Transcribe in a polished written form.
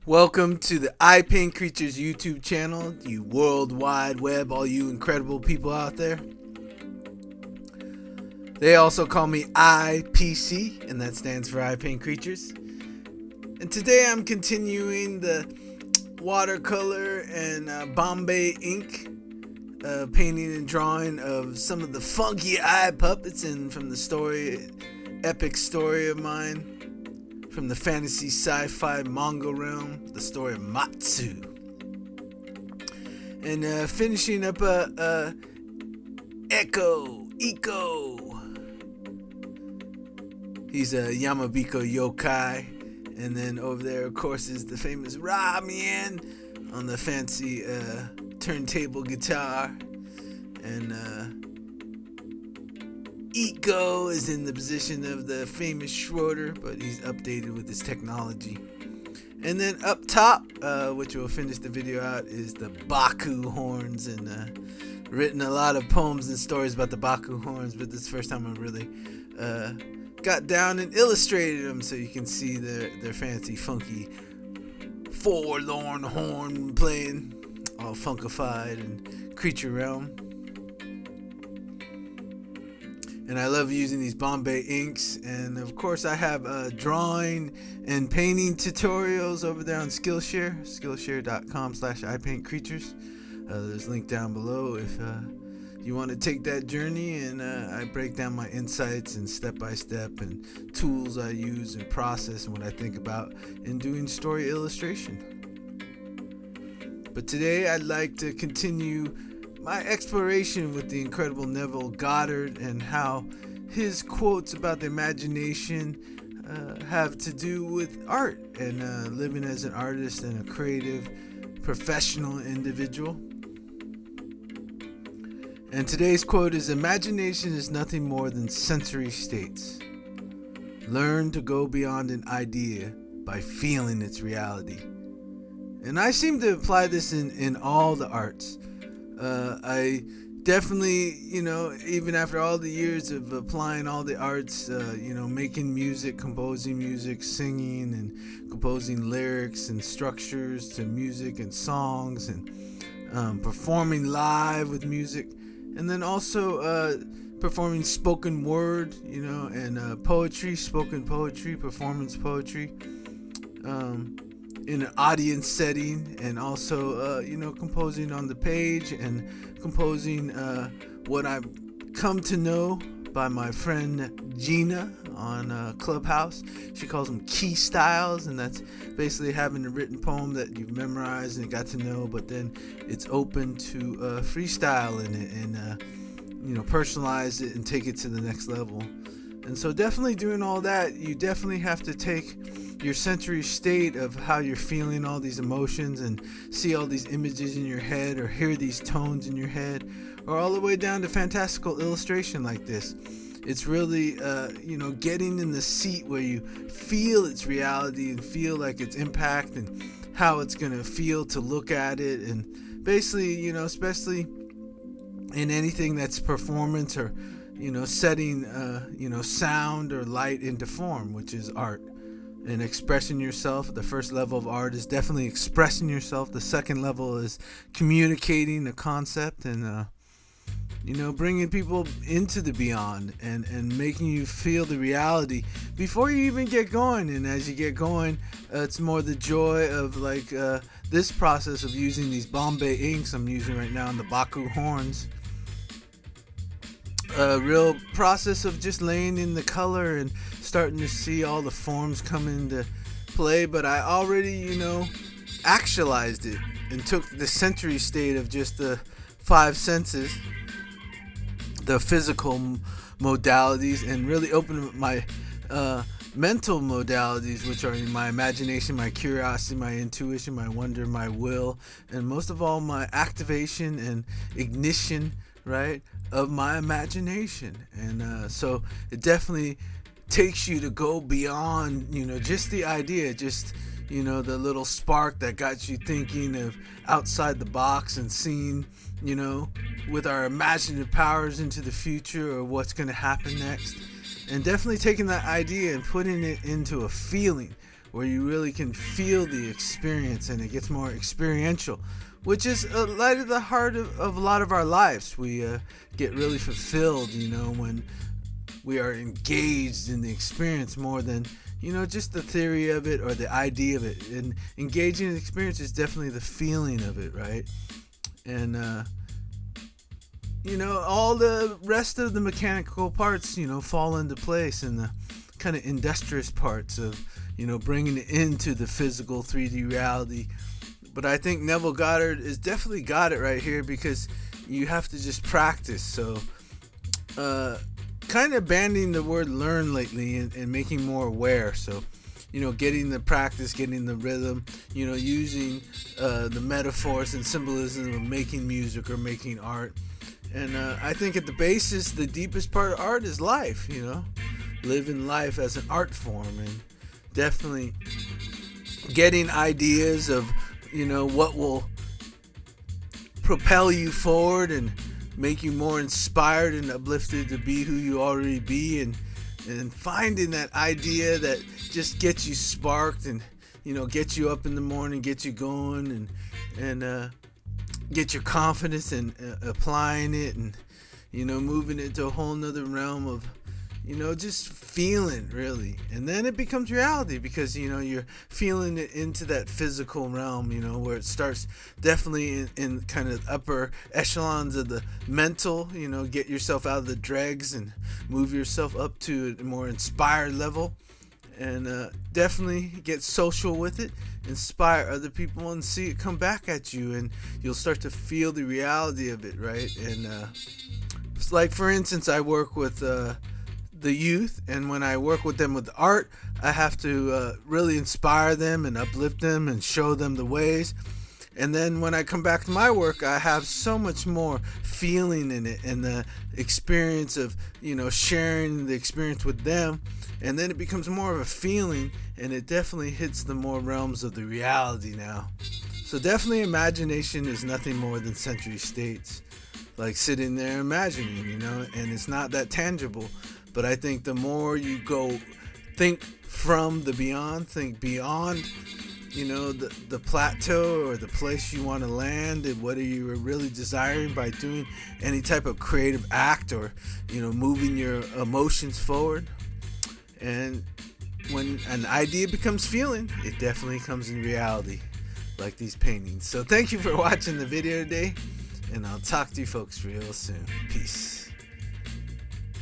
Welcome to the Ipaintcreatures YouTube channel, you worldwide web, all you incredible people out there. They also call me IPC, and that stands for Ipaintcreatures. And today I'm continuing the watercolor and Bombay ink painting and drawing of some of the Funkyipuppets and from the story, epic story of mine, from the fantasy sci-fi manga realm, the story of Matsu. And finishing up Echo. He's a Yamabiko yokai. And then over there, of course, is the famous Ramen on the fancy turntable guitar. And Iko is in the position of the famous Schroeder, but he's updated with his technology. And then up top, which will finish the video out, is the Baku Horns, and written a lot of poems and stories about the Baku Horns, but this is the first time I really got down and illustrated them so you can see their fancy, funky, forlorn horn playing, all funkified and creature realm. And I love using these Bombay inks, and of course I have drawing and painting tutorials over there on Skillshare, skillshare.com/ipaintcreatures. There's a link down below if you want to take that journey, and I break down my insights and step by step and tools I use and process and what I think about in doing story illustration. But today I'd like to continue my exploration with the incredible Neville Goddard and how his quotes about the imagination have to do with art and living as an artist and a creative, professional individual. And today's quote is, "Imagination is nothing more than sensory states. Learn to go beyond an idea by feeling its reality." And I seem to apply this in all the arts. I definitely, even after all the years of applying all the arts, making music, composing music, singing and composing lyrics and structures to music and songs, and performing live with music, and then also performing spoken word, and poetry, spoken poetry, performance poetry, in an audience setting, and also composing on the page, and composing what I've come to know by my friend Gina on Clubhouse. She calls them key styles, and that's basically having a written poem that you've memorized and got to know, but then it's open to freestyle in it and personalize it and take it to the next level. And so definitely doing all that, you definitely have to take your sensory state of how you're feeling all these emotions and see all these images in your head or hear these tones in your head, or all the way down to fantastical illustration like this. It's really, getting in the seat where you feel its reality and feel like its impact and how it's going to feel to look at it. And basically, especially in anything that's performance or, setting, sound or light into form, which is art. And expressing yourself. The first level of art is definitely expressing yourself. The second level is communicating the concept and, bringing people into the beyond and making you feel the reality before you even get going. And as you get going, it's more the joy of this process of using these Bombay inks I'm using right now in the Baku Horns. A real process of just laying in the color and starting to see all the forms come into play, but I already, actualized it and took the sensory state of just the five senses, the physical modalities, and really opened up my mental modalities, which are my imagination, my curiosity, my intuition, my wonder, my will, and most of all, my activation and ignition, right, of my imagination. And so it definitely takes you to go beyond, just the idea, just, the little spark that got you thinking of outside the box and seeing, with our imaginative powers into the future or what's going to happen next. And definitely taking that idea and putting it into a feeling, where you really can feel the experience and it gets more experiential, which is light at the heart of a lot of our lives. We get really fulfilled, when we are engaged in the experience more than, just the theory of it or the idea of it. And engaging in the experience is definitely the feeling of it, right? And, all the rest of the mechanical parts, fall into place, and the kind of industrious parts of, bringing it into the physical 3D reality. But I think Neville Goddard has definitely got it right here, because you have to just practice. So, kind of banning the word learn lately and making more aware. So, getting the practice, getting the rhythm, using the metaphors and symbolism of making music or making art. And I think at the basis, the deepest part of art is life, living life as an art form, and definitely getting ideas of, what will propel you forward and make you more inspired and uplifted to be who you already be, and finding that idea that just gets you sparked and, get you up in the morning, get you going, and get your confidence in applying it, and moving it to a whole nother realm of just feeling, really. And then it becomes reality, because you're feeling it into that physical realm, where it starts definitely in kind of upper echelons of the mental, get yourself out of the dregs and move yourself up to a more inspired level, and definitely get social with it, inspire other people, and see it come back at you, and you'll start to feel the reality of it, right? And it's like, for instance, I work with the youth, and when I work with them with art, I have to really inspire them and uplift them and show them the ways. And then when I come back to my work, I have so much more feeling in it, and the experience of sharing the experience with them. And then it becomes more of a feeling, and it definitely hits the more realms of the reality now. So definitely imagination is nothing more than sensory states, like sitting there imagining, and it's not that tangible. But I think the more you go think from the beyond, think beyond, the plateau or the place you want to land, and what are you really desiring by doing any type of creative act, or, moving your emotions forward. And when an idea becomes feeling, it definitely comes in reality, like these paintings. So thank you for watching the video today, and I'll talk to you folks real soon. Peace.